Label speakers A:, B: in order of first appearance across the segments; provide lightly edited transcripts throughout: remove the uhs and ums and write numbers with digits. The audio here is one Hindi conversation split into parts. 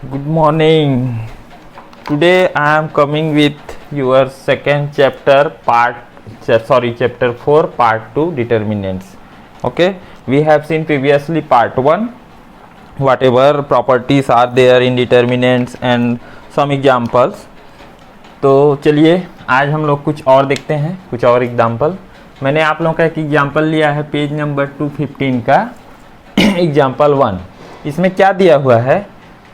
A: Good morning. Today I am coming with your second chapter chapter 4 part 2 determinants. Okay, we have seen previously part 1 whatever properties are there in determinants and some examples. तो चलिए आज हम लोग कुछ और देखते हैं, कुछ और एग्जाम्पल. मैंने आप लोगों का एक एग्जाम्पल लिया है पेज नंबर 215 का एग्जाम्पल 1. इसमें क्या दिया हुआ है,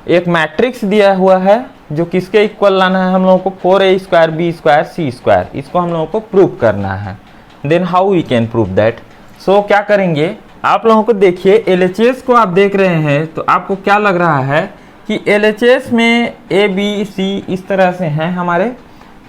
A: एक मैट्रिक्स दिया हुआ है जो किसके इक्वल लाना है हम लोगों को, 4a² b² c². इसको हम लोगों को प्रूव करना है. Then how we can prove that. So क्या करेंगे, आप लोगों को देखिए LHS को आप देख रहे हैं तो आपको क्या लग रहा है कि LHS में a b c इस तरह से हैं हमारे,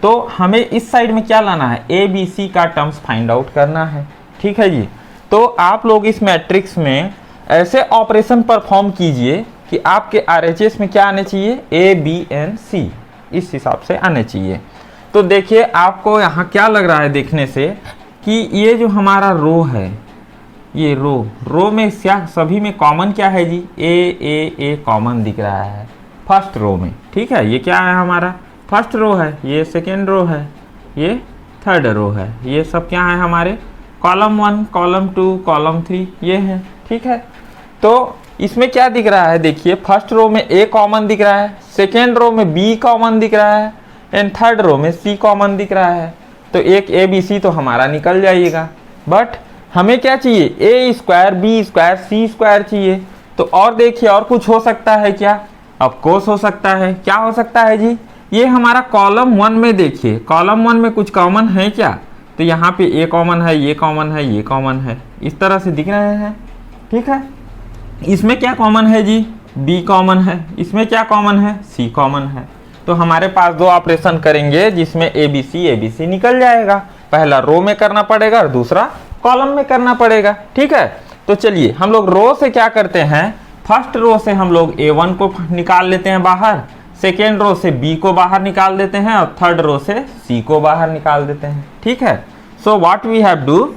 A: तो हमें इस साइड में क्या लाना है, a b c का टर्म्स फाइंड आउट करना है. ठीक है जी. तो आप लोग इस मैट्रिक्स में ऐसे ऑपरेशन परफॉर्म कीजिए कि आपके RHS में क्या आने चाहिए, A, B and C इस हिसाब से आने चाहिए. तो देखिए आपको यहाँ क्या लग रहा है देखने से कि ये जो हमारा रो है, ये रो में क्या सभी में कॉमन क्या है जी, A कॉमन दिख रहा है फर्स्ट रो में. ठीक है, ये क्या है हमारा फर्स्ट रो है, ये सेकेंड रो है, ये थर्ड रो है, ये सब क्या है हमारे कॉलम 1 कॉलम 2 कॉलम 3 ये है. ठीक है, तो इसमें क्या दिख रहा है, देखिए फर्स्ट रो में A कॉमन दिख रहा है, सेकेंड रो में B कॉमन दिख रहा है एंड थर्ड रो में C कॉमन दिख रहा है. तो एक ABC तो हमारा निकल जाएगा. बट हमें क्या चाहिए, A² B² C² चाहिए. तो और देखिए और कुछ हो सकता है क्या, ऑफ कोर्स हो सकता है. क्या हो सकता है जी, ये हमारा कॉलम 1 में देखिए, कॉलम 1 में कुछ कॉमन है क्या, तो यहाँ पे A कॉमन है, ये कॉमन है, ये कॉमन है, इस तरह से दिख रहे हैं. ठीक है, इसमें क्या कॉमन है जी, B कॉमन है, इसमें क्या कॉमन है, C कॉमन है. तो हमारे पास दो ऑपरेशन करेंगे जिसमें ABC निकल जाएगा. पहला रो में करना पड़ेगा और दूसरा कॉलम में करना पड़ेगा. ठीक है, तो चलिए हम लोग रो से क्या करते हैं, फर्स्ट रो से हम लोग A1 को निकाल लेते हैं बाहर, सेकेंड रो से B को बाहर निकाल देते हैं और थर्ड रो से C को बाहर निकाल देते हैं. ठीक है, so what we have do,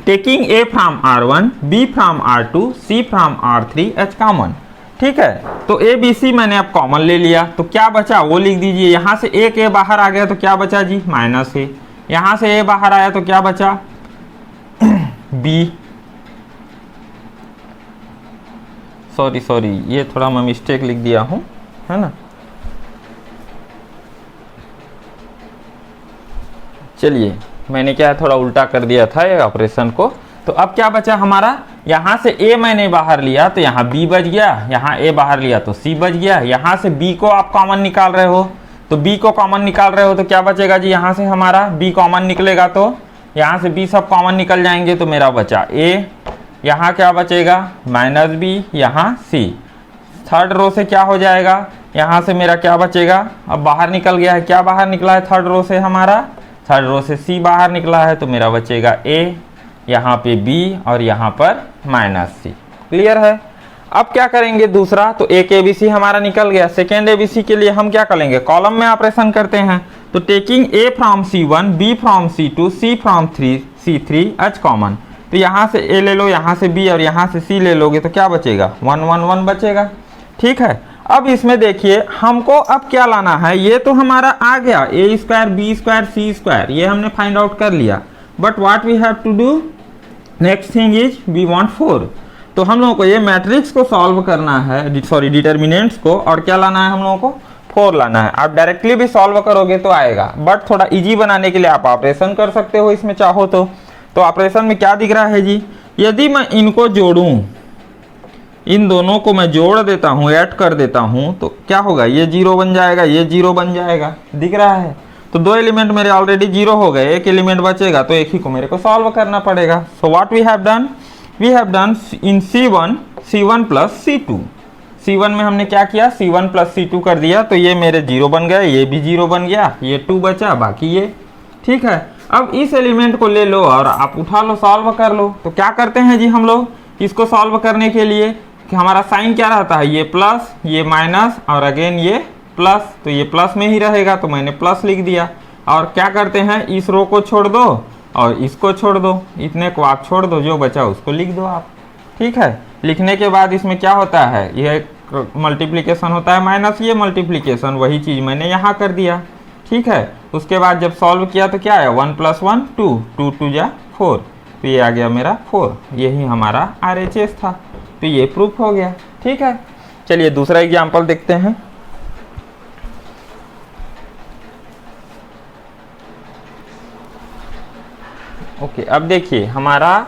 A: taking A from R1 B from R2 C from R3 H common. ठीक है, तो A B C मैंने अब कॉमन ले लिया, तो क्या बचा वो लिख दीजिए. यहाँ से एक A बाहर आ गया तो क्या बचा जी, -A. यहाँ से A बाहर आया तो क्या बचा B. सॉरी ये थोड़ा मैं मिस्टेक लिख दिया हूँ, है ना. चलिए मैंने क्या थोड़ा उल्टा कर दिया था ये ऑपरेशन को. तो अब क्या बचा हमारा, यहाँ से A मैंने बाहर लिया तो यहाँ B बच गया, यहाँ A बाहर लिया तो C बच गया. यहाँ से B को आप कॉमन निकाल रहे हो तो B को कॉमन निकाल रहे हो तो क्या बचेगा जी, यहाँ से हमारा B कॉमन निकलेगा तो यहाँ से B सब कॉमन निकल जाएंगे तो मेरा बचा A. यहाँ क्या बचेगा -B, यहाँ C. थर्ड रो से क्या हो जाएगा, यहाँ से मेरा क्या बचेगा, अब बाहर निकल गया है, क्या बाहर निकला है थर्ड रो से हमारा, थर्ड रो से C बाहर निकला है तो मेरा बचेगा A, यहाँ पे B और यहाँ पर -C. क्लियर है. अब क्या करेंगे दूसरा, तो एक ABC हमारा निकल गया. सेकेंड ABC के लिए हम क्या करेंगे, कॉलम में ऑपरेशन करते हैं. तो taking A from C1 B from C2 C from C3 H common. तो यहाँ से A ले लो, यहाँ से B और यहाँ से C ले लोगे तो क्या बचेगा, 1 1 1 बचेगा. ठीक है, अब इसमें देखिए हमको अब क्या लाना है, ये तो हमारा आ गया A² B² C², ये हमने फाइंड आउट कर लिया. But what we have to do, next thing is we want 4. तो हम लोगों को ये मैट्रिक्स को सॉल्व करना है, सॉरी डिटर्मिनेंट्स को, और क्या लाना है हम लोगों को, 4 लाना है. आप डायरेक्टली भी सॉल्व करोगे तो आएगा, बट थोड़ा इजी बनाने के लिए आप ऑपरेशन कर सकते हो इसमें चाहो तो. ऑपरेशन में क्या दिख रहा है जी, यदि मैं इनको जोड़ूं, इन दोनों को मैं जोड़ देता हूँ, ऐड कर देता हूँ, तो क्या होगा, ये 0 बन जाएगा, ये 0 बन जाएगा, दिख रहा है. तो दो एलिमेंट मेरे ऑलरेडी 0 हो गए, एक एलिमेंट बचेगा तो एक ही को मेरे को सॉल्व करना पड़ेगा. So what we have done in C1 plus C2. C1 में हमने क्या किया, C1 प्लस C2 कर दिया तो ये मेरे 0 बन गए, ये भी 0 बन गया, ये 2 बचा, बाकी ये. ठीक है, अब इस एलिमेंट को ले लो और आप उठा लो, सॉल्व कर लो. तो क्या करते हैं जी हम लोग इसको सॉल्व करने के लिए कि हमारा साइन क्या रहता है, ये प्लस ये माइनस और अगेन ये प्लस, तो ये प्लस में ही रहेगा तो मैंने प्लस लिख दिया. और क्या करते हैं, इस रो को छोड़ दो और इसको छोड़ दो, इतने को आप छोड़ दो, जो बचा उसको लिख दो आप. ठीक है, लिखने के बाद इसमें क्या होता है, यह मल्टीप्लिकेशन होता है माइनस ये मल्टीप्लिकेशन, वही चीज़ मैंने यहाँ कर दिया। ठीक है, उसके बाद जब सॉल्व किया तो क्या आया 1 + 1 2, 2 2 जा 4, तो ये आ गया मेरा 4, यही हमारा RHS था। तो ये प्रूफ हो गया। ठीक है, चलिए दूसरा एग्जाम्पल देखते हैं। ओके, अब देखिए हमारा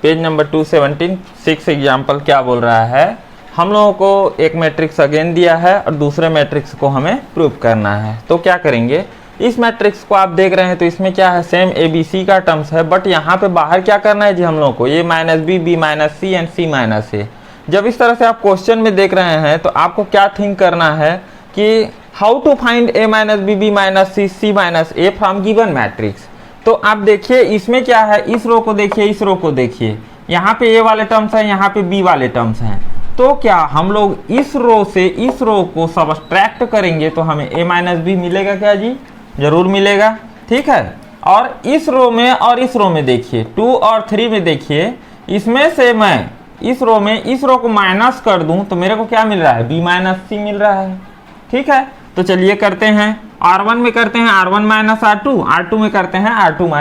A: पेज नंबर 217 6 एग्जाम्पल क्या बोल रहा है। हम लोगों को एक मैट्रिक्स अगेन दिया है और दूसरे मैट्रिक्स को हमें प्रूव करना है। तो क्या करेंगे, इस मैट्रिक्स को आप देख रहे हैं तो इसमें क्या है, सेम ABC का टर्म्स है, बट यहाँ पे बाहर क्या करना है जी हम लोगों को, A - B, B - C and C - A। जब इस तरह से आप क्वेश्चन में देख रहे हैं तो आपको क्या थिंक करना है कि how to find A - B, B - C, C - A from given matrix. तो आप देखिए इसमें क्या है, इस रो को देखिए, इस रो को देखिए, यहाँ पे A वाले टर्म्स हैं, यहाँ पे B वाले टर्म्स हैं। तो क्या हम लोग इस रो से इस रो को सब्ट्रैक्ट करेंगे तो हमें A - B मिलेगा क्या जी, जरूर मिलेगा। ठीक है, और इस रो में और इस रो में देखिए 2 और 3 में देखिए, इसमें से मैं इस रो में इस रो को माइनस कर दूं तो मेरे को क्या मिल रहा है, B - C मिल रहा है। ठीक है, तो चलिए करते हैं, R1 में करते हैं R1 - R2, R2 में करते हैं R2 -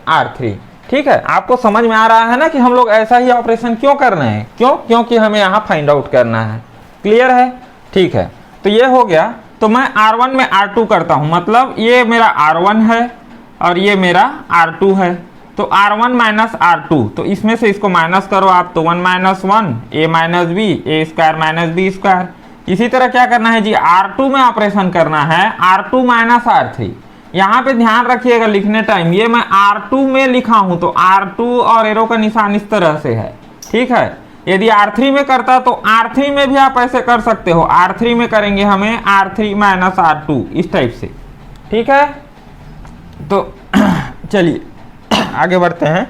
A: R3। ठीक है, आपको समझ में आ रहा है ना कि हम लोग ऐसा ही ऑपरेशन क्यों कर रहे हैं, क्यों, क्योंकि हमें यहाँ फाइंड आउट करना है। क्लियर है, ठीक है, तो ये हो गया। तो मैं R1 में R2 करता हूँ, मतलब ये मेरा R1 है और ये मेरा R2 है। तो R1 - R2, तो इसमें से इसको माइनस करो आप, तो 1 - 1 A - B, A² - B²। इसी तरह क्या करना है जी, R2 में ऑपरेशन करना है, R2 - R3। यहाँ पे ध्यान रखिएगा लिखने टाइम, ये मैं R2 में लिखा हूँ तो R2 और एरो का निशान इस तरह से है। ठीक है, यदि R3 में करता तो R3 में भी आप ऐसे कर सकते हो, R3 में करेंगे हमें R3 - R2 इस टाइप से। ठीक है, तो चलिए आगे बढ़ते हैं।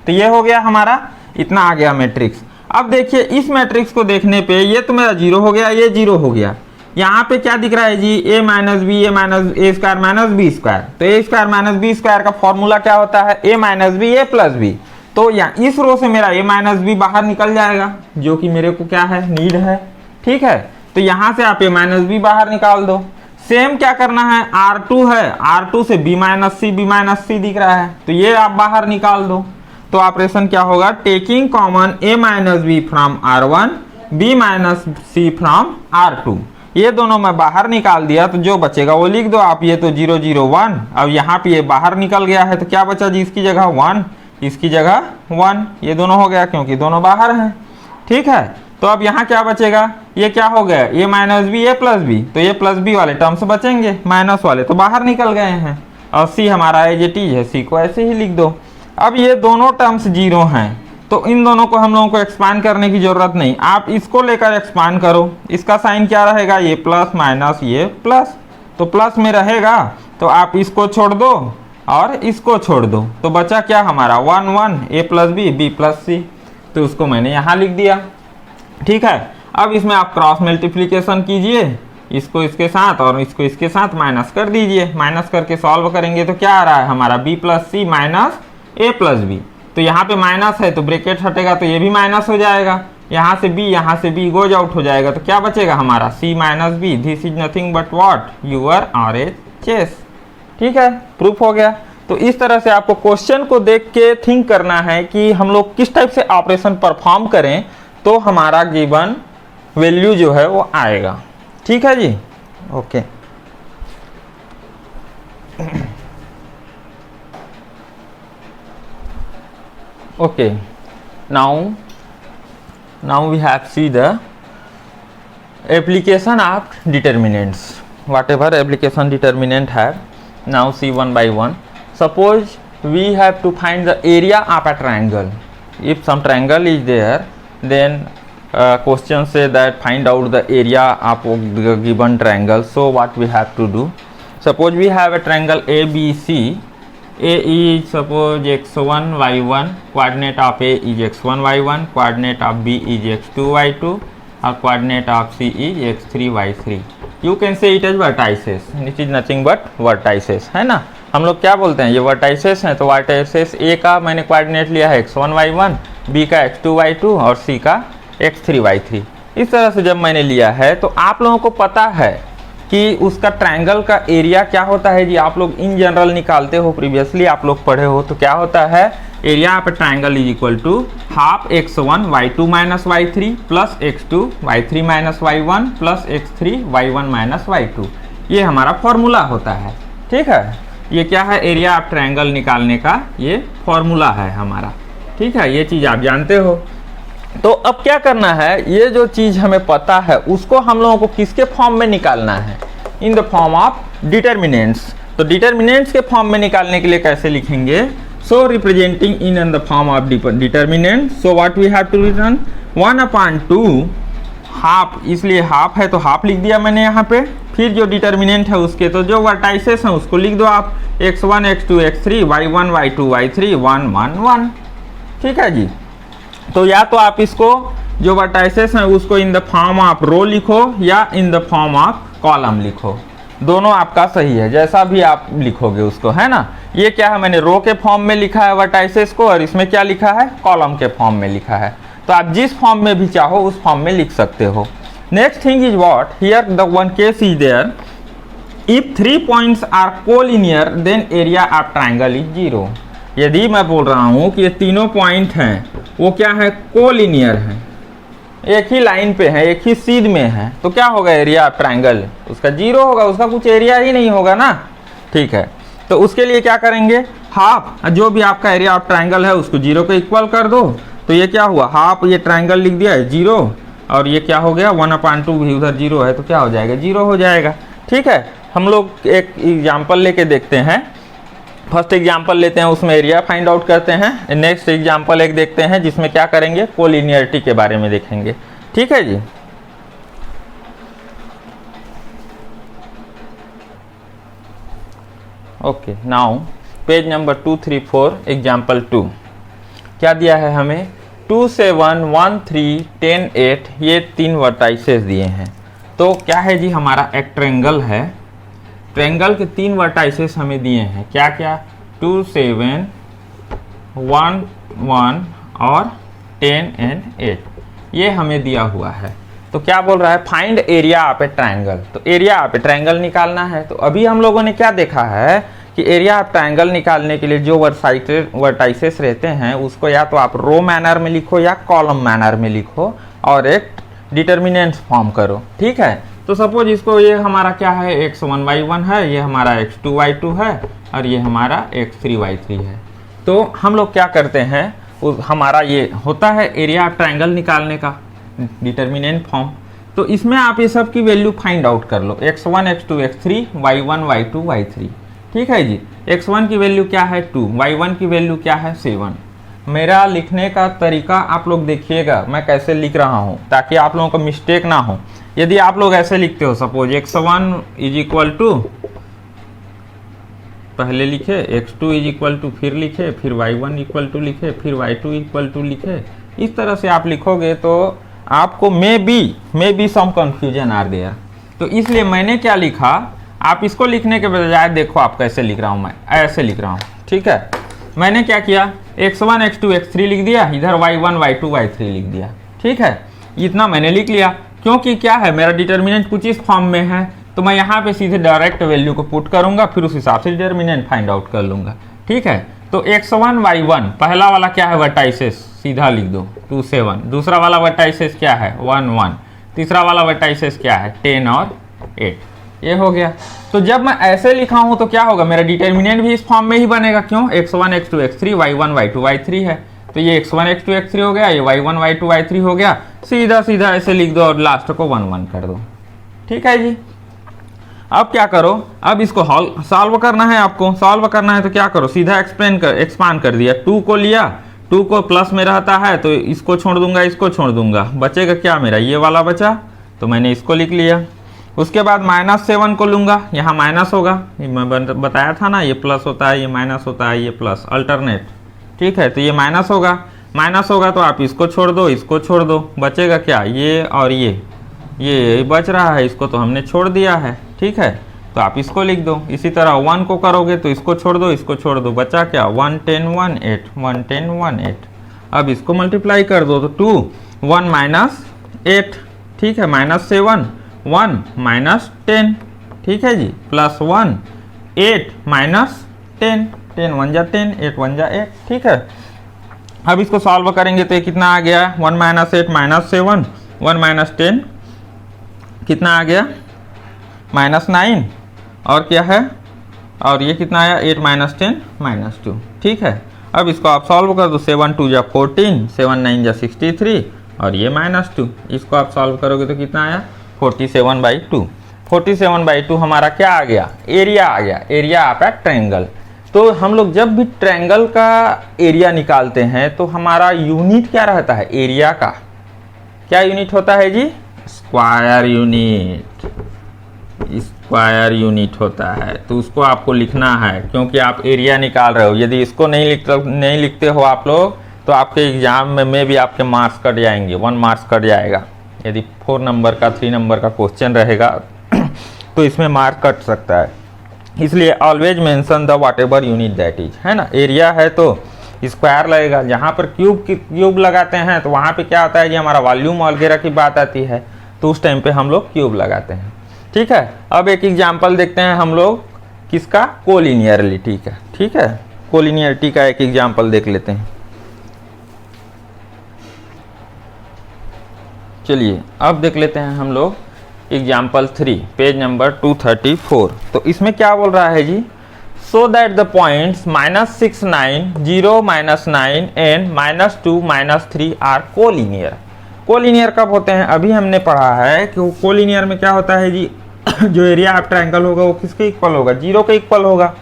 A: तो ये हो गया हमारा, इतना आ गया मैट्रिक्स। अब देखिए इस मैट्रिक्स को देखने पे ये तो मेरा 0 हो गया, ये 0 हो गया। यहाँ पे क्या दिख रहा है जी, A - B, A² - B²। तो A² - B² का फॉर्मूला क्या होता है, A - B, A + B। तो यहाँ इस रो से मेरा A - B बाहर निकल जाएगा, जो कि मेरे को क्या है, नीड है। ठीक है, तो यहाँ से आप A - B बाहर निकाल दो। सेम क्या करना है, R2 है, R2 से B - C दिख रहा है, तो ये आप बाहर निकाल दो। तो ऑपरेशन क्या होगा, taking common A - B from R1, B - C from R2। ये दोनों मैं बाहर निकाल दिया, तो जो बचेगा वो लिख दो आप। ये तो 0 0 1, अब यहाँ पे ये बाहर निकल गया है, तो क्या बचा जी, इसकी जगह 1, इसकी जगह 1, ये दोनों हो गया क्योंकि दोनों बाहर हैं। ठीक है, तो अब यहाँ क्या बचेगा, ये क्या हो गया, A - B, A + B, तो ये +B वाले टर्म्स बचेंगे, माइनस वाले तो बाहर निकल गए हैं। और C हमारा एज इट इज है, C को ऐसे ही लिख दो। अब ये दोनों टर्म्स 0 हैं, तो इन दोनों को हम लोगों को एक्सपांड करने की जरूरत नहीं, आप इसको लेकर एक्सपांड करो। इसका साइन क्या रहेगा, ये प्लस माइनस ये प्लस, तो प्लस में रहेगा, तो आप इसको छोड़ दो और इसको छोड़ दो, तो बचा क्या हमारा 1 1 A + B, B + C, तो उसको मैंने यहाँ लिख दिया। ठीक है, अब इसमें आप क्रॉस मल्टीप्लिकेशन कीजिए, इसको इसके साथ और इसको इसके साथ माइनस कर दीजिए। माइनस करके सॉल्व करेंगे तो क्या आ रहा है हमारा, B + C - A + B। तो यहाँ पे माइनस है तो ब्रैकेट हटेगा तो ये भी माइनस हो जाएगा, यहाँ से B गोज आउट हो जाएगा, तो क्या बचेगा हमारा C - B। This is nothing but what, your RHS। ठीक है, प्रूफ हो गया। तो इस तरह से आपको क्वेश्चन को देख के थिंक करना है कि हम लोग किस टाइप से ऑपरेशन परफॉर्म करें तो हमारा गिवन वैल्यू जो है वो आएगा। ठीक है जी, okay. Okay, now we have see the application of determinants, whatever application determinant have. Now see one by one. Suppose we have to find the area of a triangle. If some triangle is there, then question say that find out the area of the given triangle. So what we have to do, suppose we have a triangle ABC. A is suppose x1 y1, coordinate of A is x1 y1, coordinate of B is x2 y2, or coordinate of C is x3 y3. You can say it as vertices. It is nothing but vertices, है ना। हम लोग क्या बोलते हैं, ये vertices हैं, तो vertices A का मैंने coordinate लिया है x1 y1, B का x2 y2 और C का x3 y3। इस तरह से जब मैंने लिया है तो आप लोगों को पता है कि उसका ट्रायंगल का एरिया क्या होता है जी। आप लोग इन जनरल निकालते हो, प्रीवियसली आप लोग पढ़े हो। तो क्या होता है, area of triangle is equal to half x1 y2 minus y3 plus x2 y3 minus y1 plus x3 y1 minus y2। ये हमारा फॉर्मूला होता है, ठीक है। ये क्या है, एरिया ऑफ ट्रायंगल निकालने का ये फॉर्मूला है हमारा, ठीक है। ये चीज़ आप जानते हो। तो अब क्या करना है, ये जो चीज़ हमें पता है उसको हम लोगों को किसके फॉर्म में निकालना है, in the form of determinants. तो डिटर्मिनेंट्स के फॉर्म में निकालने के लिए कैसे लिखेंगे, so representing in the form of determinant, so what we have to return 1/2 half, इसलिए हाफ है तो हाफ लिख दिया मैंने यहाँ पे। फिर जो डिटर्मिनेंट है उसके तो जो वर्टाइसेस हैं उसको लिख दो आप, x1 x2 x3 y1 y2 y3 1 1 1, ठीक है जी। तो या तो आप इसको जो वर्टाइसेस हैं उसको इन द फॉर्म ऑफ रो लिखो या इन द फॉर्म ऑफ कॉलम लिखो, दोनों आपका सही है, जैसा भी आप लिखोगे उसको, है ना। ये क्या है, मैंने रो के फॉर्म में लिखा है वर्टाइसेस को, और इसमें क्या लिखा है, कॉलम के फॉर्म में लिखा है। तो आप जिस फॉर्म में भी चाहो उस फॉर्म में लिख सकते हो। Next thing is what, here the one case is there, if 3 points are collinear then area of triangle is 0। यदि मैं बोल रहा हूँ कि ये तीनों पॉइंट हैं वो क्या है, कोलिनियर है, एक ही लाइन पे है, एक ही सीध में है, तो क्या होगा, एरिया ऑफ ट्रायंगल उसका 0 होगा, उसका कुछ एरिया ही नहीं होगा ना, ठीक है। तो उसके लिए क्या करेंगे, हाफ, जो भी आपका एरिया ऑफ ट्रायंगल है उसको 0 को इक्वल कर दो। तो ये क्या हुआ, हाफ, ये ट्रायंगल लिख दिया है 0, और ये क्या हो गया 1/2 भी उधर 0 है तो क्या हो जाएगा, 0 हो जाएगा, ठीक है। हम लोग एक एग्जाम्पल लेके देखते हैं। फर्स्ट एग्जाम्पल लेते हैं, उसमें एरिया फाइंड आउट करते हैं। नेक्स्ट एग्जाम्पल एक देखते हैं जिसमें क्या करेंगे, कोलिनियरिटी के बारे में देखेंगे, ठीक है जी। Okay, now page number 234 example 2 क्या दिया है हमें, 2 7 1 3 10 8, ये 3 वर्टाइसेस दिए हैं। तो क्या है जी, हमारा एक ट्रायंगल है, ट्रायंगल के 3 वर्टाइसेस हमें दिए हैं, क्या क्या, 2 7 1 1 और 10 एंड 8, ये हमें दिया हुआ है। तो क्या बोल रहा है, find area of A triangle. तो एरिया ऑफ ए ट्रायंगल निकालना है। तो अभी हम लोगों ने क्या देखा है कि एरिया ऑफ ट्रायंगल निकालने के लिए जो वर्टाइसेस रहते हैं उसको या तो आप रो मैनर में लिखो या कॉलम मैनर में लिखो और एक डिटर्मिनेंट फॉर्म करो, ठीक है। तो सपोज इसको, ये हमारा क्या है, x1 y1 है, ये हमारा x2 y2 है, और ये हमारा x3 y3 है। तो हम लोग क्या करते हैं, हमारा ये होता है एरिया ऑफ ट्रायंगल निकालने का डिटर्मिनेंट फॉर्म। तो इसमें आप ये सब की वैल्यू फाइंड आउट कर लो, x1 x2 x3 y1 y2 y3, ठीक है जी। x1 की वैल्यू क्या है 2, y1 की वैल्यू क्या है 7। मेरा लिखने का तरीका आप लोग देखिएगा मैं कैसे लिख रहा हूँ, ताकि आप लोगों को मिस्टेक ना हो। यदि आप लोग ऐसे लिखते हो, suppose x1 is equal to, पहले लिखे x2 इज इक्वल टू, फिर लिखे, फिर y1 इक्वल टू लिखे, फिर y2 इक्वल टू लिखे, इस तरह से आप लिखोगे तो आपको may be some confusion are there. तो इसलिए मैंने क्या लिखा, आप इसको लिखने के बजाय देखो आप कैसे लिख रहा हूँ, मैं ऐसे लिख रहा हूँ, ठीक है। मैंने क्या किया, x1 x2 x3 लिख दिया, इधर y1 y2 y3 लिख दिया, ठीक है। इतना मैंने लिख लिया, क्योंकि क्या है, मेरा डिटर्मिनेंट कुछ इस फॉर्म में है, तो मैं यहाँ पे सीधे डायरेक्ट वैल्यू को पुट करूंगा, फिर उस हिसाब से डिटर्मिनेंट फाइंड आउट कर लूंगा, ठीक है। तो x1 y1 पहला वाला क्या है, वर्टाइसेस, सीधा लिख दो 2 7, दूसरा वाला वर्टाइसेस क्या है 1 1, तीसरा वाला वर्टाइसेस क्या है 10 और 8, ये हो गया। तो जब मैं ऐसे लिखा हूं तो क्या होगा, मेरा डिटर्मिनेंट भी इस फॉर्म में ही बनेगा, क्यों, x1 x2 x3 y1 y2 y3 है। तो ये x1 x2 x3 हो गया, ये y1 y2 y3 हो गया, सीधा सीधा ऐसे लिख दो और लास्ट को 1 1 कर दो, ठीक है जी। अब क्या करो, अब इसको सॉल्व करना है, आपको सॉल्व करना है तो क्या करो, सीधा एक्सपांड कर दिया, 2 को लिया, 2 को प्लस में रहता है तो इसको छोड़ दूंगा, इसको छोड़ दूंगा, बचेगा क्या मेरा, ये वाला बचा, तो मैंने इसको लिख लिया। उसके बाद -7 को लूंगा, यहाँ माइनस होगा, मैं बताया था ना, ये प्लस होता है, ये माइनस होता है, ये प्लस अल्टरनेट, ठीक है। तो ये माइनस होगा तो आप इसको छोड़ दो, इसको छोड़ दो, बचेगा क्या, ये और ये बच रहा है, इसको तो हमने छोड़ दिया है, ठीक है। तो आप इसको लिख दो। इसी तरह 1 को करोगे तो इसको छोड़ दो, इसको छोड़ दो, बचा क्या 1 10 1 8, 1 10 1 8। अब इसको मल्टीप्लाई कर दो तो 2 1 -8, ठीक है, -7 1 -10, ठीक है जी, +1 8 -10, 10 1 जा 10, 8 1 जा 8, ठीक है। अब इसको सॉल्व करेंगे तो ये कितना आ गया, 1 - 8 -7, 1 - 10 कितना आ गया, -9, और क्या है, और ये कितना आया, 8 - 10 -2, ठीक है। अब इसको आप सॉल्व कर दो, 7 2 जा 14, 7 9 जा 63, और ये -2, इसको आप सॉल्व करोगे तो कितना आया, 47/2। 47/2 हमारा क्या आ गया, एरिया आ गया। एरिया आपका ट्रायंगल। तो हम लोग जब भी ट्रायंगल का एरिया निकालते हैं तो हमारा यूनिट क्या रहता है, एरिया का क्या यूनिट होता है जी, स्क्वायर यूनिट। स्क्वायर यूनिट होता है, तो उसको आपको लिखना है क्योंकि आप एरिया निकाल रहे हो। यदि इसको नहीं लिखते हो आप लोग तो आपके एग्जाम में भी आपके मार्क्स कट जाएंगे, 1 मार्क्स कट जाएगा। यदि 4 नंबर का 3 नंबर का क्वेश्चन रहेगा तो इसमें मार्क कट सकता है। इसलिए always mention the whatever unit that is, है ना। एरिया है तो स्क्वायर लगेगा। जहाँ पर क्यूब लगाते हैं तो वहाँ पे क्या होता है कि हमारा वॉल्यूम वगैरह की बात आती है, तो उस टाइम पे हम लोग क्यूब लगाते हैं, ठीक है। अब एक एग्जाम्पल देखते हैं हम लोग किसका, कोलिनियरिटी का, ठीक है। कोलिनियरिटी का एक एग्जाम्पल देख लेते हैं। चलिए अब देख लेते हैं हम लोग एग्जाम्पल 3, पेज नंबर 234। तो इसमें क्या बोल रहा है जी, so that the points -6 9 0 -9 and -2 -3 are collinear. Collinear कब होते हैं, अभी हमने पढ़ा है कि कोलिनियर में क्या होता है जी, जो एरिया ऑफ ट्रायंगल होगा वो किसके इक्वल होगा, 0 के इक्वल होगा।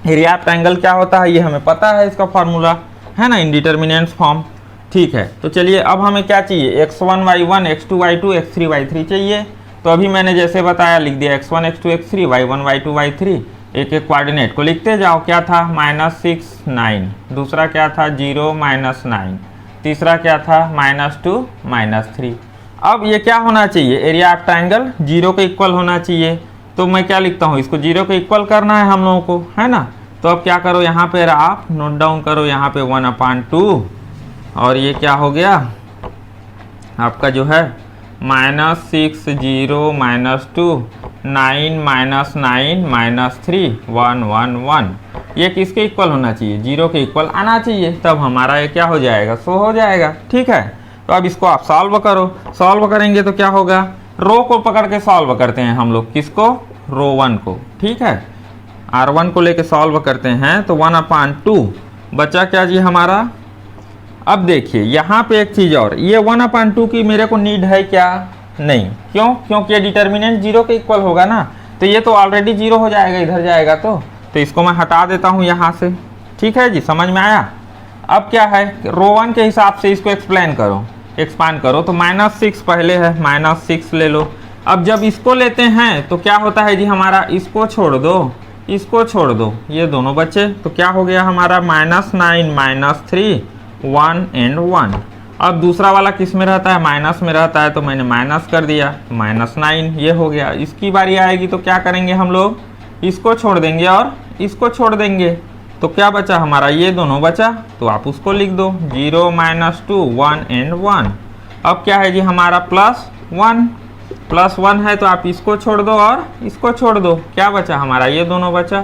A: एरिया ऑफ ट्रायंगल क्या होता है ये हमें पता है, इसका फार्मूला है ना, इंडिटरमिनेंट्स फॉर्म, ठीक है। तो चलिए अब हमें क्या चाहिए, x1 y1 x2 y2 x3 y3 चाहिए। तो अभी मैंने जैसे बताया लिख दिया x1 x2 x3 y1 y2 y3, एक एक कोऑर्डिनेट को लिखते जाओ। क्या था, -6 9, दूसरा क्या था 0 -9, तीसरा क्या था -2 -3। अब ये क्या होना चाहिए, एरिया ऑफ ट्रायंगल 0 के इक्वल होना चाहिए। तो मैं क्या लिखता हूँ, इसको 0 के इक्वल करना है हम लोगों को, है ना। तो अब क्या करो, यहाँ पे आप नोट डाउन करो, यहाँ पे 1/2, और ये क्या हो गया आपका जो है -6 0 -2 9 -9 -3 1 1 1। ये किसके इक्वल होना चाहिए, 0 के इक्वल आना चाहिए, तब हमारा ये क्या हो जाएगा, शो हो जाएगा, ठीक है। तो अब इसको आप सॉल्व करो। सॉल्व करेंगे तो क्या होगा, रो को पकड़ के सॉल्व करते हैं हम लोग, किसको, रो 1 को, ठीक है। R1 को लेके सॉल्व करते हैं तो 1/2 बचा क्या जी हमारा। अब देखिए यहाँ पे एक चीज़ और, ये 1/2 की मेरे को नीड है क्या, नहीं, क्यों, क्योंकि ये डिटर्मिनेंट 0 के इक्वल होगा ना, तो ये तो ऑलरेडी 0 हो जाएगा, इधर जाएगा तो इसको मैं हटा देता हूँ यहाँ से, ठीक है जी, समझ में आया। अब क्या है, रो 1 के हिसाब से इसको एक्सप्लेन करो, एक्सपांड करो। तो -6 पहले है, -6 ले लो। अब जब इसको लेते हैं तो क्या होता है जी हमारा, इसको छोड़ दो, इसको छोड़ दो, ये दोनों बचे, तो क्या हो गया हमारा -9 -3 1 एंड 1। अब दूसरा वाला किस में रहता है, माइनस में रहता है, तो मैंने माइनस कर दिया, -9 ये हो गया। इसकी बारी आएगी तो क्या करेंगे हम लोग, इसको छोड़ देंगे और इसको छोड़ देंगे, तो क्या बचा हमारा, ये दोनों बचा, तो आप उसको लिख दो 0 -2 1 एंड 1। अब क्या है जी हमारा +1 है, तो आप इसको छोड़ दो और इसको छोड़ दो, क्या बचा हमारा, ये दोनों बचा,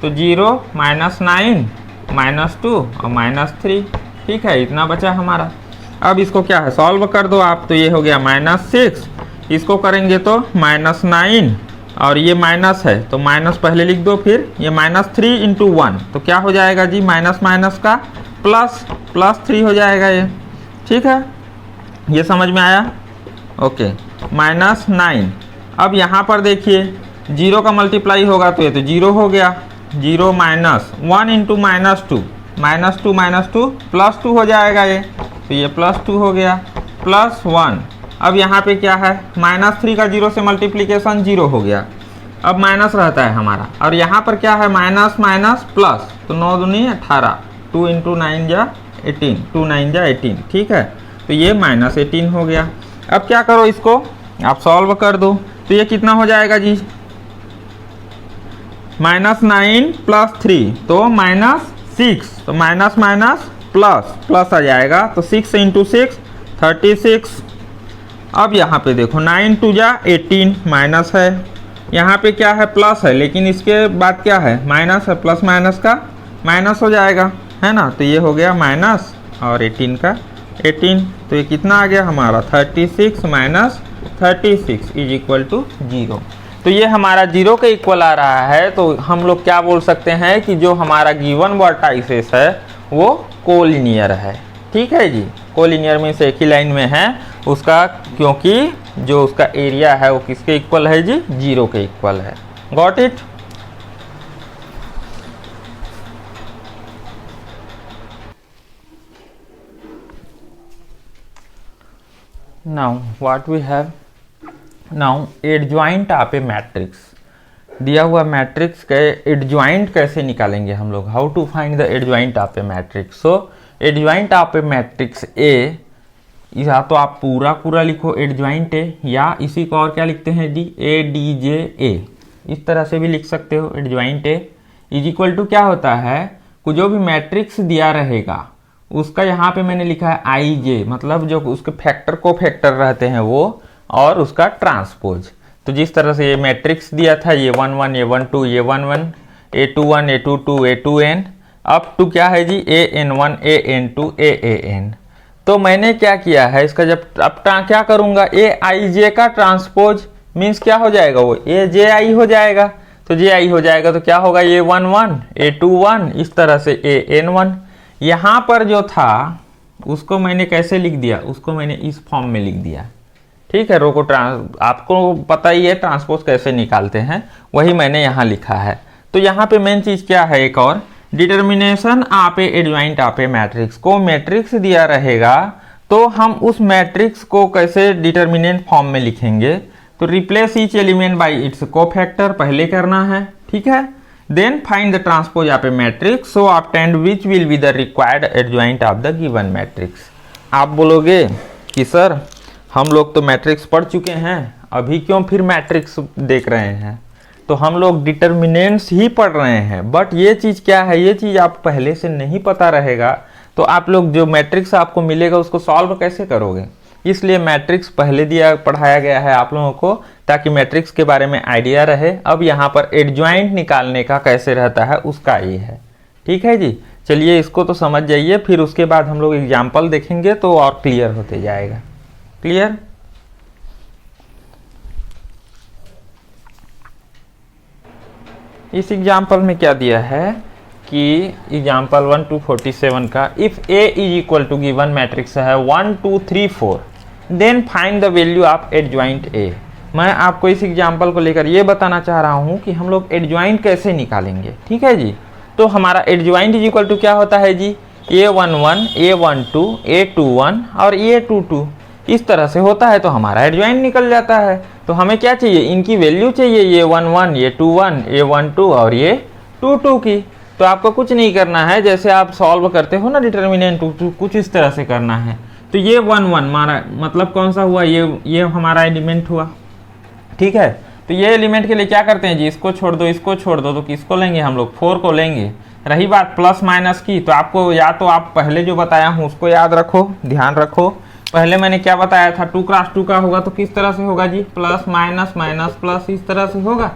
A: तो 0 -9 -2 और -3, ठीक है, इतना बचा हमारा। अब इसको क्या है, सॉल्व कर दो आप, तो ये हो गया -6, इसको करेंगे तो -9 और ये माइनस है तो माइनस पहले लिख दो, फिर ये -3 × 1, तो क्या हो जाएगा जी, माइनस माइनस का +3 हो जाएगा ये, ठीक है, ये समझ में आया, ओके। -9, अब यहाँ पर देखिए 0 का मल्टीप्लाई होगा तो ये तो 0 हो गया, 0 -1 × -2 +2 हो जाएगा ये, तो ये +2 हो गया, +1। अब यहाँ पे क्या है, -3 का 0 से मल्टीप्लिकेशन 0 हो गया, अब माइनस रहता है हमारा, और यहाँ पर क्या है, माइनस माइनस प्लस, तो 9 दूनी 18, 2 × 9 जा 18, 2 9 जा 18, ठीक है, तो ये -18 हो गया। अब क्या करो, इसको आप सॉल्व कर दो, तो ये कितना हो जाएगा जी, -9 + 3 तो -6, तो माइनस माइनस प्लस आ जाएगा, तो 6 × 6 36, अब यहाँ पे देखो 9 2 जा 18 माइनस है, यहाँ पे क्या है प्लस है, लेकिन इसके बाद क्या है माइनस है, प्लस माइनस का माइनस हो जाएगा, है ना। तो ये हो गया माइनस और 18 का 18, तो ये कितना आ गया हमारा 36 माइनस 36 इज इक्वल टू 0। तो ये हमारा 0 के इक्वल आ रहा है। तो हम लोग क्या बोल सकते हैं कि जो हमारा गिवन वर्टाइसेस है वो कोलिनियर है। ठीक है जी, कोलिनियर में से एक ही लाइन में है उसका, क्योंकि जो उसका एरिया है वो किसके इक्वल है जी, 0 के इक्वल है। Got it. Now what we have now, adjoint of a matrix. दिया हुआ मैट्रिक्स के एडजॉइंट कैसे निकालेंगे हम लोग, how to find the adjoint of a matrix. So adjoint of a matrix A, या तो आप पूरा पूरा लिखो एडजॉइंट ए, या इसी को और क्या लिखते हैं जी, ए डी जे ए, इस तरह से भी लिख सकते हो। Adjoint A is equal to क्या होता है, जो भी मैट्रिक्स दिया रहेगा उसका यहाँ पे मैंने लिखा है आई जे, मतलब जो उसके फैक्टर को फैक्टर रहते हैं वो, और उसका ट्रांसपोज। तो जिस तरह से ये मैट्रिक्स दिया था, ये 1 1 ये 1 2 ये 1 1 A2 1 A2 2 A2 n up to क्या है जी AN1 AN2 AAN। तो मैंने क्या किया है इसका, जब अब क्या करूंगा, AIJ का ट्रांसपोज मीन्स क्या हो जाएगा, वो AJI हो जाएगा। तो JI हो जाएगा तो क्या होगा, A1 1 A2 1, इस तरह से AN1। यहाँ पर जो था उसको मैंने कैसे लिख दिया, उसको मैंने इस फॉर्म में लिख दिया। ठीक है, रो को आपको पता ही है ट्रांसपोज कैसे निकालते हैं, वही मैंने यहाँ लिखा है। तो यहाँ पे मेन चीज क्या है, एक और determination of A adjoint of a matrix. को मैट्रिक्स दिया रहेगा तो हम उस मैट्रिक्स को कैसे डिटर्मिनेंट फॉर्म में लिखेंगे। तो replace each element by its cofactor पहले करना है, ठीक है। Then find the transpose of a matrix so obtained which will be the required adjoint of the given matrix. आप बोलोगे कि सर हम लोग तो मैट्रिक्स पढ़ चुके हैं, अभी क्यों फिर मैट्रिक्स देख रहे हैं। तो हम लोग डिटर्मिनेंट्स ही पढ़ रहे हैं, बट ये चीज़ क्या है, ये चीज़ आप पहले से नहीं पता रहेगा तो आप लोग जो मैट्रिक्स आपको मिलेगा उसको सॉल्व कैसे करोगे। इसलिए मैट्रिक्स पहले दिया पढ़ाया गया है आप लोगों को, ताकि मैट्रिक्स के बारे में आइडिया रहे। अब यहाँ पर एडजॉइंट निकालने का कैसे रहता है उसका ये है, ठीक है जी। चलिए इसको तो समझ जाइए, फिर उसके बाद हम लोग एग्जाम्पल देखेंगे तो और क्लियर होते जाएगा। क्लियर। इस एग्जाम्पल में क्या दिया है कि एग्जाम्पल 1 to 47 का, if A is equal to given matrix है 1 2 3 4 then find the value of adjoint A। मैं आपको इस एग्जाम्पल को लेकर ये बताना चाह रहा हूँ कि हम लोग एडजॉइंट कैसे निकालेंगे, ठीक है जी। तो हमारा एडजॉइंट इज इक्वल टू क्या होता है जी, A11 A12 A21 और A22, इस तरह से होता है। तो हमारा एडजॉइंट निकल जाता है। तो हमें क्या चाहिए, इनकी वैल्यू चाहिए, ये 1 1 ये 2 1 ये 1 2 और ये 2 2 की। तो आपको कुछ नहीं करना है, जैसे आप सॉल्व करते हो ना डिटर्मिनेंट, कुछ इस तरह से करना है। तो ये 1 1 हमारा मतलब कौन सा हुआ, ये हमारा एलिमेंट हुआ, ठीक है। तो ये एलिमेंट के लिए क्या करते हैं जी, इसको छोड़ दो इसको छोड़ दो, तो किसको लेंगे हम लोग, 4 को लेंगे। रही बात प्लस माइनस की, तो आपको या तो आप पहले जो बताया हूँ उसको याद रखो, ध्यान रखो। पहले मैंने क्या बताया था, 2 क्रॉस 2 का होगा तो किस तरह से होगा जी, प्लस माइनस माइनस प्लस, इस तरह से होगा,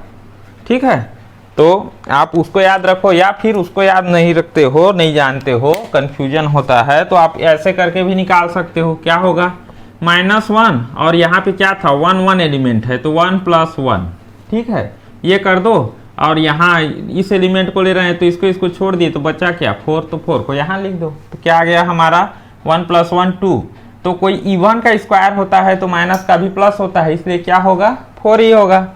A: ठीक है। तो आप उसको याद रखो, या फिर उसको याद नहीं रखते हो, नहीं जानते हो, कंफ्यूजन होता है, तो आप ऐसे करके भी निकाल सकते हो। क्या होगा, -1 और यहाँ पे क्या था 1 1 एलिमेंट है तो 1 + 1, ठीक है, ये कर दो। और यहाँ इस एलिमेंट को ले रहे हैं तो इसको छोड़ दिए तो बचा क्या 4, तो 4 को यहाँ लिख दो। तो क्या आ गया हमारा 1 + 1 2। तो कोई इवन का स्क्वायर होता है तो माइनस का भी प्लस होता है, इसलिए क्या होगा 4 ही होगा।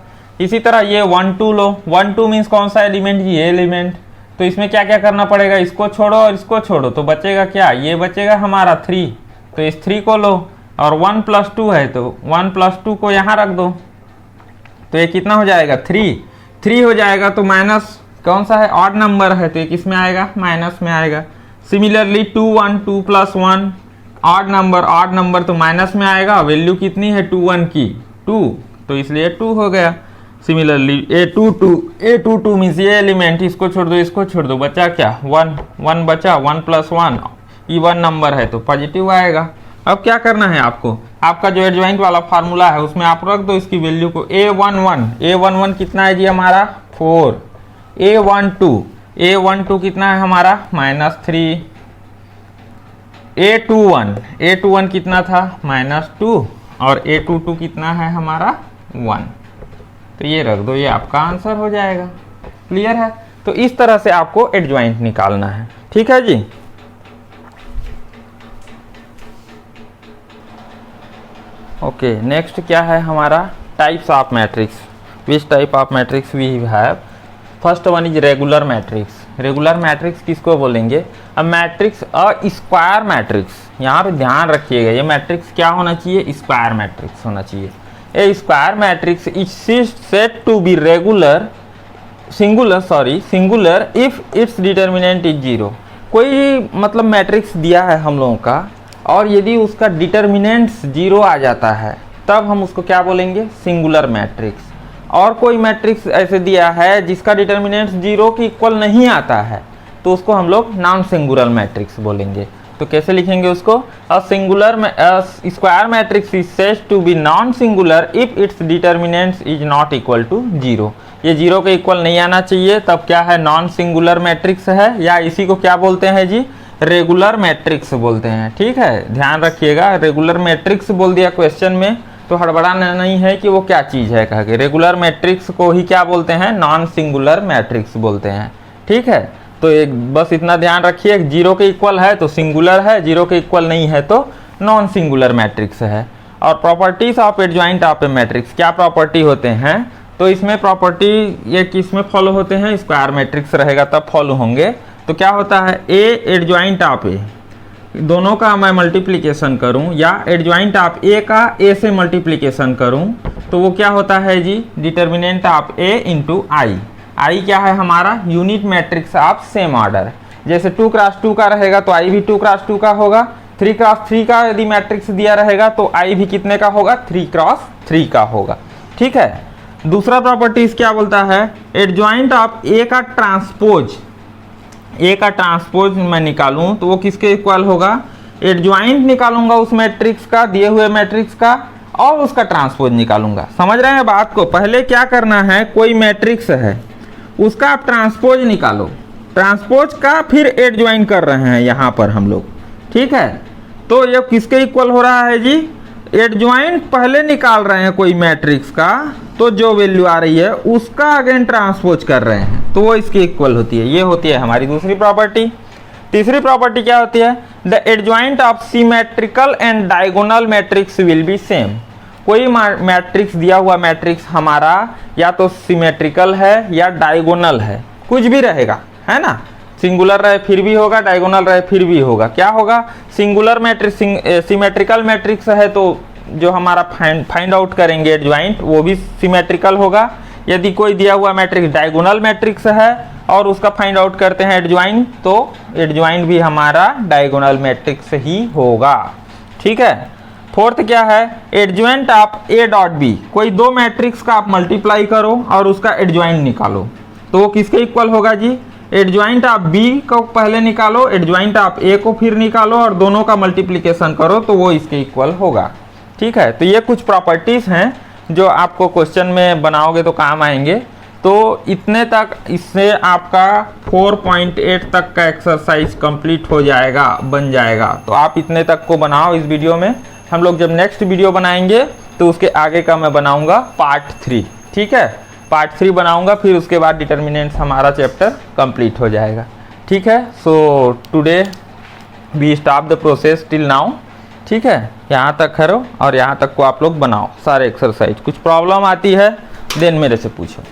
A: इसी तरह ये 1 2 लो, 1 2 मीन्स कौन सा एलिमेंट जी, ये एलिमेंट। तो इसमें क्या क्या करना पड़ेगा, इसको छोड़ो और इसको छोड़ो, तो बचेगा क्या, ये बचेगा हमारा 3। तो इस 3 को लो, और 1 + 2 है तो 1 + 2 को यहाँ रख दो, तो ये कितना हो जाएगा 3 हो जाएगा। तो माइनस कौन सा है, ऑड नंबर है, तो ये किस में आएगा, माइनस में आएगा। सिमिलरली 2 1 2 + 1 ऑड नंबर तो माइनस में आएगा। वैल्यू कितनी है 2 1 की 2, तो इसलिए 2 हो गया। सिमिलरली A22 मीन्स ये एलिमेंट, इसको छोड़ दो इसको छोड़ दो, बचा क्या 1 1 बचा, 1 + 1 इवन नंबर है तो पॉजिटिव आएगा। अब क्या करना है आपको, आपका जो एडजॉइंट वाला फार्मूला है उसमें आप रख दो इसकी वैल्यू को A11 कितना है जी हमारा 4, A12 कितना है हमारा -3, A21 कितना था -2 और A22 कितना है हमारा 1। तो ये रख दो, ये आपका आंसर हो जाएगा। क्लियर है? तो इस तरह से आपको एडजॉइंट निकालना है। ठीक है जी। ओके, नेक्स्ट क्या है हमारा types of matrix. Which type of matrix we have? First one is regular matrix. Regular matrix किसको बोलेंगे? A matrix a square matrix. यहाँ पे ध्यान रखिएगा, ये मैट्रिक्स क्या होना चाहिए? स्क्वायर मैट्रिक्स होना चाहिए। A square matrix is said to be singular if its determinant is 0। कोई मतलब मैट्रिक्स दिया है हम लोगों का और यदि उसका डिटर्मिनेंट्स 0 आ जाता है तब हम उसको क्या बोलेंगे? Singular matrix. और कोई मैट्रिक्स ऐसे दिया है जिसका डिटर्मिनेंट्स 0 के इक्वल नहीं आता है तो उसको हम लोग नॉन सिंगुलर मैट्रिक्स बोलेंगे। तो कैसे लिखेंगे उसको? A square matrix is said to be non singular if its determinants is not equal to 0। ये 0 के इक्वल नहीं आना चाहिए, तब क्या है? नॉन सिंगुलर मैट्रिक्स है, या इसी को क्या बोलते हैं जी? रेगुलर मैट्रिक्स बोलते हैं। ठीक है, ध्यान रखिएगा, रेगुलर मैट्रिक्स बोल दिया क्वेश्चन में तो हड़बड़ाना नहीं है कि वो क्या चीज़ है कह के। रेगुलर मैट्रिक्स को ही क्या बोलते हैं? नॉन सिंगुलर मैट्रिक्स बोलते हैं। ठीक है, तो एक बस इतना ध्यान रखिए, 0 के इक्वल है तो सिंगुलर है, 0 के इक्वल नहीं है तो नॉन सिंगुलर मैट्रिक्स है। और properties of adjoint of a matrix, क्या प्रॉपर्टी होते हैं? तो इसमें प्रॉपर्टी ये किस में फॉलो होते हैं? स्क्वायर मैट्रिक्स रहेगा तब फॉलो होंगे। तो क्या होता है? ए एडजॉइंट ऑफ ए, दोनों का मैं मल्टीप्लिकेशन करूं या एडजॉइंट ऑफ ए का ए से मल्टीप्लिकेशन करूं तो वो क्या होता है जी? डिटर्मिनेंट ऑफ ए इंटू आई। आई क्या है हमारा? Unit matrix of same order. जैसे 2 क्रॉस 2 का रहेगा तो आई भी 2 क्रॉस 2 का होगा। 3 क्रॉस 3 का यदि मैट्रिक्स दिया रहेगा तो आई भी कितने का होगा? 3 क्रॉस 3 का होगा। ठीक है, दूसरा प्रॉपर्टीज क्या बोलता है? एडजॉइंट ऑफ ए का ट्रांसपोज, ए का ट्रांसपोज मैं निकालूं तो वो किसके इक्वल होगा? एडजॉइंट निकालूंगा उस मैट्रिक्स का, दिए हुए मैट्रिक्स का, और उसका ट्रांसपोज निकालूंगा। समझ रहे हैं बात को? पहले क्या करना है, कोई मैट्रिक्स है उसका आप ट्रांसपोज निकालो, ट्रांसपोज का फिर एडजॉइंट कर रहे हैं यहाँ पर हम लोग। ठीक है, तो ये किसके इक्वल हो रहा है जी? एडजॉइंट पहले निकाल रहे हैं कोई मैट्रिक्स का, तो जो वैल्यू आ रही है उसका अगेन ट्रांसपोज कर रहे हैं तो वो इसके इक्वल होती है। ये होती है हमारी दूसरी प्रॉपर्टी। तीसरी प्रॉपर्टी क्या होती है? The adjoint of symmetrical and diagonal matrix will be same. कोई मैट्रिक्स दिया हुआ मैट्रिक्स हमारा या तो सिमेट्रिकल है या डायगोनल है, कुछ भी रहेगा, है ना? सिंगुलर रहे फिर भी होगा, डायगोनल रहे फिर भी होगा। क्या होगा? सिंगुलर मैट्रिक्स, सिमेट्रिकल मैट्रिक्स है तो जो हमारा फाइंड आउट करेंगे एडजॉइंट वो भी सिमेट्रिकल होगा। यदि कोई दिया हुआ मैट्रिक्स डायगोनल मैट्रिक्स है और उसका फाइंड आउट करते हैं एडजॉइंट, तो एडजॉइंट भी हमारा डायगोनल मैट्रिक्स ही होगा। ठीक है, फोर्थ क्या है? Adjoint of A dot B. कोई दो मैट्रिक्स का आप मल्टीप्लाई करो और उसका एडजॉइंट निकालो तो वो किसके इक्वल होगा जी? एडजॉइंट ऑफ बी को पहले निकालो, एडजॉइंट ऑफ ए को फिर निकालो और दोनों का मल्टीप्लिकेशन करो तो वो इसके इक्वल होगा। ठीक है, तो ये कुछ प्रॉपर्टीज हैं जो आपको क्वेश्चन में बनाओगे तो काम आएंगे। तो इतने तक, इससे आपका 4.8 तक का एक्सरसाइज कंप्लीट हो जाएगा, बन जाएगा। तो आप इतने तक को बनाओ इस वीडियो में। हम लोग जब नेक्स्ट वीडियो बनाएंगे तो उसके आगे का मैं बनाऊंगा पार्ट 3। ठीक है, पार्ट 3 बनाऊंगा, फिर उसके बाद डिटर्मिनेंट्स हमारा चैप्टर कंप्लीट हो जाएगा। ठीक है, so today we stop the process till now. ठीक है, यहाँ तक करो और यहाँ तक को आप लोग बनाओ सारे एक्सरसाइज। कुछ प्रॉब्लम आती है देन मेरे से पूछो।